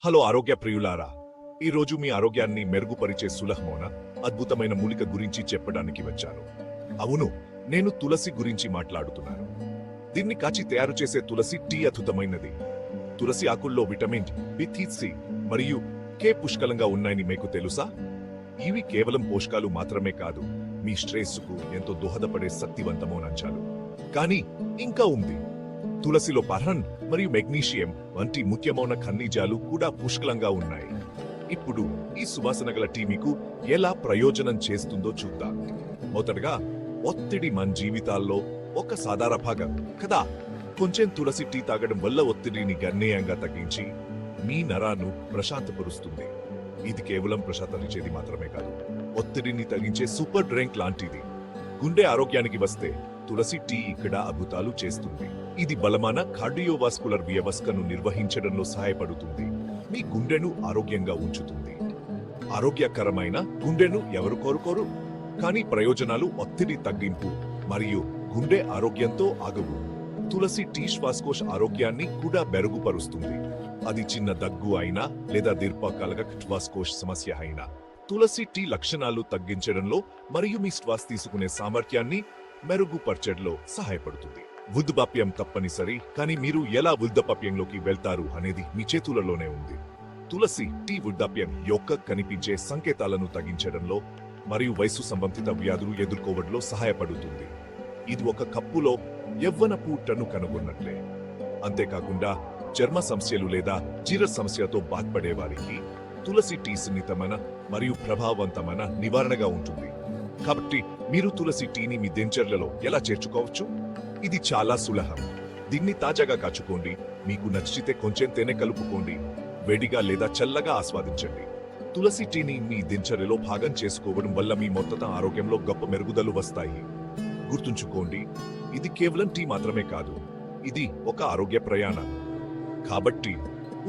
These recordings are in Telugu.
హలో ఆరోగ్య ప్రియులారా, ఈరోజు మీ ఆరోగ్యాన్ని మెరుగుపరిచే సులభమైన అద్భుతమైన మూలిక గురించి చెప్పడానికి వచ్చాను. అవును, నేను తులసి గురించి మాట్లాడుతున్నాను. దీన్ని కాచి తయారు చేసే తులసి టీ అద్భుతమైనది. తులసి ఆకుల్లో విటమిన్ బి3 మరియు కే పుష్కలంగా ఉన్నాయని మీకు తెలుసా? ఇవి కేవలం పోషకాలు మాత్రమే కాదు, మీ స్ట్రెస్కు ఎంతో దోహదపడే శక్తివంతమైన అంశాలు. కానీ ఇంకా ఉంది. తులసిలో పర్హన్ మరియు మెగ్నీషియం వంటి ముఖ్యమైన ఖనిజాలు కూడా పుష్కలంగా ఉన్నాయి. ఇప్పుడు ఈ సువాసన గల టీ మీకు ఎలా ప్రయోజనం చేస్తుందో చూద్దాం. మొదటగా, ఒత్తిడి మన జీవితాల్లో ఒక సాధారణ భాగం కదా. కొంచెం తులసి టీ తాగడం వల్ల ఒత్తిడిని గణనీయంగా తగ్గించి మీ నరాలను ప్రశాంతపరుస్తుంది. ఇది కేవలం ప్రశాంతనిచ్చేది మాత్రమే కాదు, ఒత్తిడిని తగ్గించే సూపర్ డ్రింక్ లాంటిది. గుండె ఆరోగ్యానికి వస్తే తులసి టీ ఇక్కడ అద్భుతాలు చేస్తుంది. ఇది బలమైన కార్డియోవాస్కులర్ వ్యవస్థను నిర్వహించడంలో సహాయపడుతుంది, మీ గుండెను ఆరోగ్యంగా ఉంచుతుంది. ఆరోగ్యకరమైన గుండెను ఎవరు కోరుకోరు? కానీ ప్రయోజనాలు ఒత్తిడి తగ్గింపు మరియు గుండె ఆరోగ్యంతో ఆగవు. తులసి టీ శ్వాసకోశ ఆరోగ్యాన్ని కూడా మెరుగుపరుస్తుంది. అది చిన్న దగ్గు అయినా లేదా దీర్ఘకాలిక శ్వాసకోశ సమస్య అయినా తులసి టీ లక్షణాలు తగ్గించడంలో మరియు మీ శ్వాస తీసుకునే సామర్థ్యాన్ని మెరుగుపరచడంలో సహాయపడుతుంది. వృద్ధాప్యం తప్పనిసరి, కానీ మీరు ఎలా వృద్ధాప్యంలోకి వెళ్తారు అనేది మీ చేతులలోనే ఉంది. తులసి టీ వృద్ధాప్యం యొక్క కనిపించే సంకేతాలను తగ్గించడంలో మరియు వయసు సంబంధిత వ్యాధులు ఎదుర్కోవడంలో సహాయపడుతుంది. ఇది ఒక కప్పులో యవ్వన పూటను కనుగొన్నట్లే. అంతేకాకుండా చర్మ సమస్యలు లేదా జీర్ణ సమస్యతో బాధపడే వారికి తులసి టీ సున్నితమైన మరియు ప్రభావవంతమైన నివారణగా ఉంటుంది. కాబట్టి మీరు తులసి టీని మీ దినచర్యలో ఎలా చేర్చుకోవచ్చు? ఇది చాలా సులభం. దీన్ని తాజాగా కాచుకోండి, మీకు నచ్చితే కొంచెం తేనె కలుపుకోండి, వేడిగా లేదా చల్లగా ఆస్వాదించండి. తులసి టీని మీ దినచర్యలో భాగం చేసుకోవడం వల్ల మీ మొత్తం ఆరోగ్యంలో గొప్ప మెరుగుదలు వస్తాయి. గుర్తుంచుకోండి, ఇది కేవలం టీ మాత్రమే కాదు, ఇది ఒక ఆరోగ్య ప్రయాణం. కాబట్టి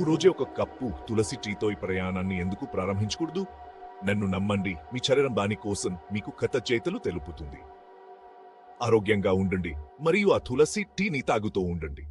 రోజే ఒక కప్పు తులసి టీతో ఈ ప్రయాణాన్ని ఎందుకు ప్రారంభించకూడదు? నన్ను నమ్మండి, మీ శరీరం దాని కోసం మీకు కృతజ్ఞతలు తెలుపుతుంది. ఆరోగ్యంగా ఉండండి మరియు ఆ తులసి టీని తాగుతూ ఉండండి.